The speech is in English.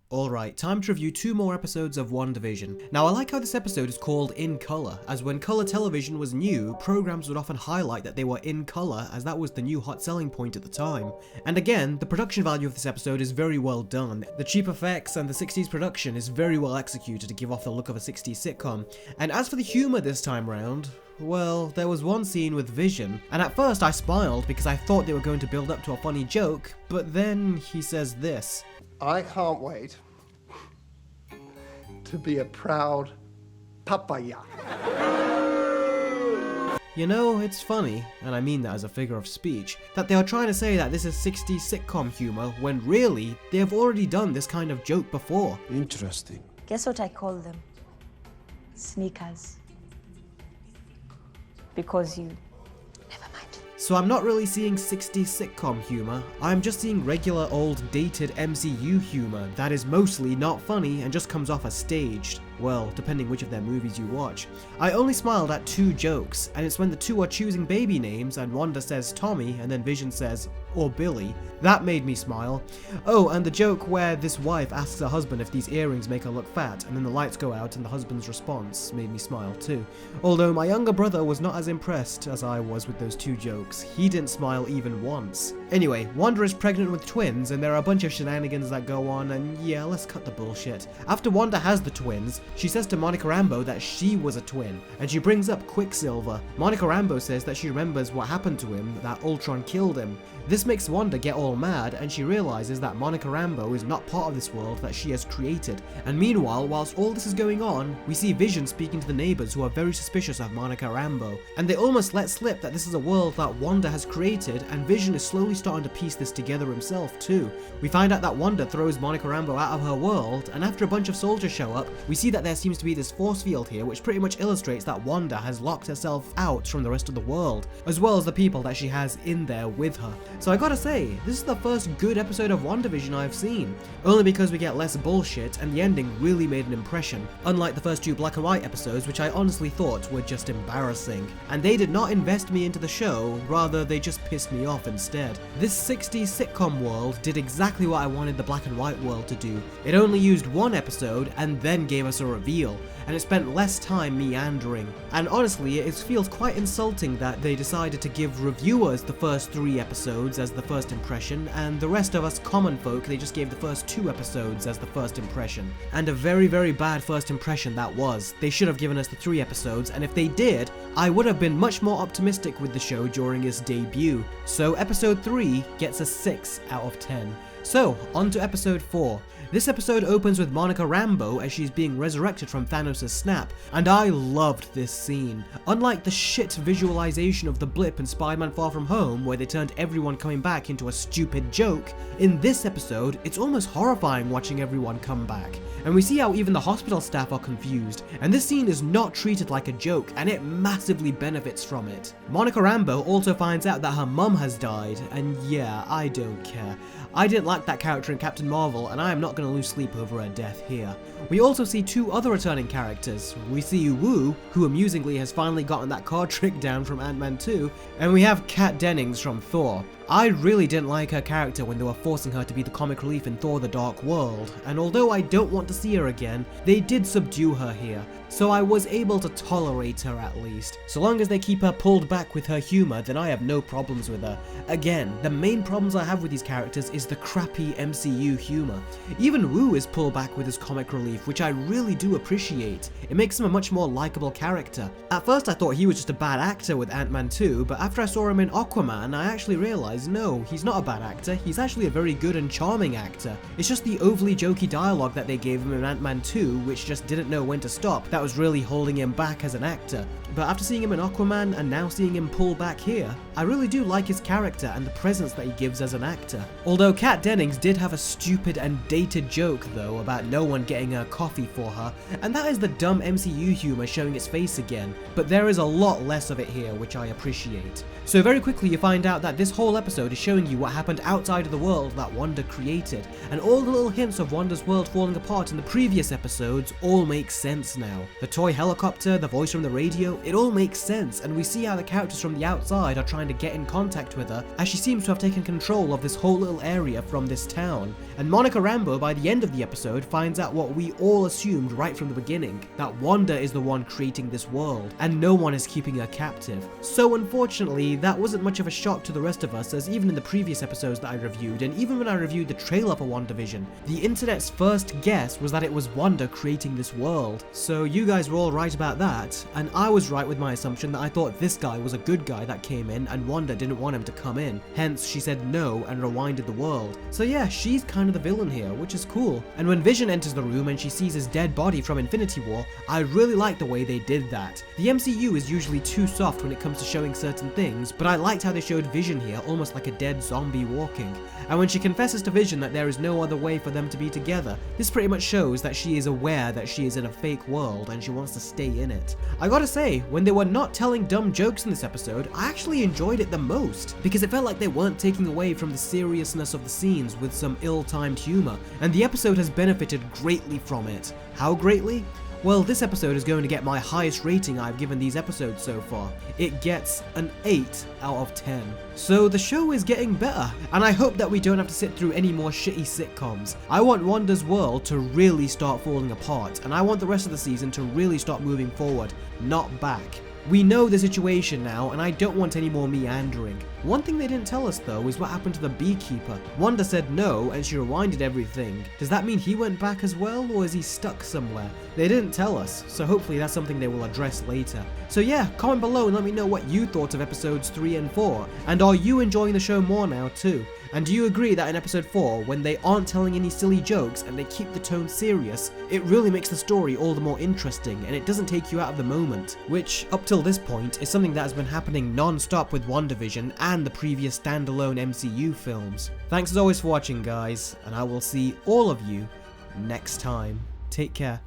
Alright, time to review 2 more episodes of WandaVision. Now I like how this episode is called In Color, as when color television was new, programs would often highlight that they were in color, as that was the new hot selling point at the time. And again, the production value of this episode is very well done. The cheap effects and the 60s production is very well executed to give off the look of a 60s sitcom. And as for the humor this time round, well, there was one scene with Vision, and at first I smiled because I thought they were going to build up to a funny joke, but then he says this. I can't wait to be a proud papaya. You know, it's funny, and I mean that as a figure of speech, that they are trying to say that this is 60s sitcom humor when really, they have already done this kind of joke before. Interesting. Guess what I call them? Sneakers. Because you... Never mind. So I'm not really seeing 60s sitcom humor, I'm just seeing regular old dated MCU humor that is mostly not funny and just comes off as staged. Well, depending which of their movies you watch. I only smiled at 2 jokes, and it's when the 2 are choosing baby names and Wanda says Tommy and then Vision says, or Billy. That made me smile. Oh, and the joke where this wife asks her husband if these earrings make her look fat, and then the lights go out and the husband's response made me smile too. Although my younger brother was not as impressed as I was with those 2 jokes. He didn't smile even once. Anyway, Wanda is pregnant with twins and there are a bunch of shenanigans that go on, and yeah, let's cut the bullshit. After Wanda has the twins, she says to Monica Rambeau that she was a twin, and she brings up Quicksilver. Monica Rambeau says that she remembers what happened to him, that Ultron killed him. This makes Wanda get all mad, and she realizes that Monica Rambeau is not part of this world that she has created. And meanwhile, whilst all this is going on, we see Vision speaking to the neighbors who are very suspicious of Monica Rambeau. And they almost let slip that this is a world that Wanda has created, and Vision is slowly starting to piece this together himself too. We find out that Wanda throws Monica Rambeau out of her world, and after a bunch of soldiers show up, we see that there seems to be this force field here which pretty much illustrates that Wanda has locked herself out from the rest of the world, as well as the people that she has in there with her. So I gotta say, this is the first good episode of WandaVision I've seen, only because we get less bullshit and the ending really made an impression, unlike the first 2 black and white episodes which I honestly thought were just embarrassing. And they did not invest me into the show, rather they just pissed me off instead. This 60s sitcom world did exactly what I wanted the black and white world to do. It only used 1 episode and then gave us a reveal, and it spent less time meandering. And honestly, it feels quite insulting that they decided to give reviewers the first 3 episodes as the first impression, and the rest of us common folk, they just gave the first 2 episodes as the first impression. And a very, very bad first impression that was. They should have given us the 3 episodes, and if they did, I would have been much more optimistic with the show during its debut. So episode 3 gets a 6 out of 10. So, on to episode 4. This episode opens with Monica Rambeau as she's being resurrected from Thanos' snap, and I loved this scene. Unlike the shit visualization of the blip in Spider-Man Far From Home, where they turned everyone coming back into a stupid joke, in this episode, it's almost horrifying watching everyone come back. And we see how even the hospital staff are confused, and this scene is not treated like a joke, and it massively benefits from it. Monica Rambeau also finds out that her mum has died, and yeah, I don't care. I didn't like that character in Captain Marvel, and I am not going to lose sleep over her death here. We also see 2 other returning characters. We see Wu, who amusingly has finally gotten that card trick down from Ant-Man 2, and we have Kat Dennings from Thor. I really didn't like her character when they were forcing her to be the comic relief in Thor: The Dark World, and although I don't want to see her again, they did subdue her here, so I was able to tolerate her at least. So long as they keep her pulled back with her humor, then I have no problems with her. Again, the main problems I have with these characters is the crappy MCU humor. Even Wu is pulled back with his comic relief, which I really do appreciate. It makes him a much more likable character. At first I thought he was just a bad actor with Ant-Man 2, but after I saw him in Aquaman, I actually realized no, he's not a bad actor, he's actually a very good and charming actor. It's just the overly jokey dialogue that they gave him in Ant-Man 2, which just didn't know when to stop, that was really holding him back as an actor. But after seeing him in Aquaman and now seeing him pull back here, I really do like his character and the presence that he gives as an actor. Although Kat Dennings did have a stupid and dated joke though about no one getting her coffee for her, and that is the dumb MCU humor showing its face again, but there is a lot less of it here, which I appreciate. So very quickly you find out that this whole episode episode is showing you what happened outside of the world that Wanda created, and all the little hints of Wanda's world falling apart in the previous episodes all make sense now. The toy helicopter, the voice from the radio, it all makes sense, and we see how the characters from the outside are trying to get in contact with her, as she seems to have taken control of this whole little area from this town. And Monica Rambeau, by the end of the episode, finds out what we all assumed right from the beginning, that Wanda is the one creating this world, and no one is keeping her captive. So unfortunately, that wasn't much of a shock to the rest of us, as even in the previous episodes that I reviewed, and even when I reviewed the trailer for WandaVision, the internet's first guess was that it was Wanda creating this world. So you guys were all right about that, and I was right with my assumption that I thought this guy was a good guy that came in and Wanda didn't want him to come in. Hence, she said no and rewinded the world. So yeah, she's kind of the villain here, which is cool. And when Vision enters the room and she sees his dead body from Infinity War, I really like the way they did that. The MCU is usually too soft when it comes to showing certain things, but I liked how they showed Vision here almost like a dead zombie walking. And when she confesses to Vision that there is no other way for them to be together, this pretty much shows that she is aware that she is in a fake world and she wants to stay in it. I gotta say, when they were not telling dumb jokes in this episode, I actually enjoyed it the most, because it felt like they weren't taking away from the seriousness of the scenes with some ill-timed humor, and the episode has benefited greatly from it. How greatly? Well, this episode is going to get my highest rating I've given these episodes so far. It gets an 8 out of 10. So the show is getting better, and I hope that we don't have to sit through any more shitty sitcoms. I want Wanda's world to really start falling apart, and I want the rest of the season to really start moving forward, not back. We know the situation now, and I don't want any more meandering. One thing they didn't tell us though is what happened to the beekeeper. Wanda said no, and she rewinded everything. Does that mean he went back as well, or is he stuck somewhere? They didn't tell us, so hopefully that's something they will address later. So yeah, comment below and let me know what you thought of episodes 3 and 4, and are you enjoying the show more now too? And do you agree that in episode 4, when they aren't telling any silly jokes and they keep the tone serious, it really makes the story all the more interesting and it doesn't take you out of the moment, which, up till this point, is something that has been happening non-stop with WandaVision and the previous standalone MCU films. Thanks as always for watching guys, and I will see all of you next time. Take care.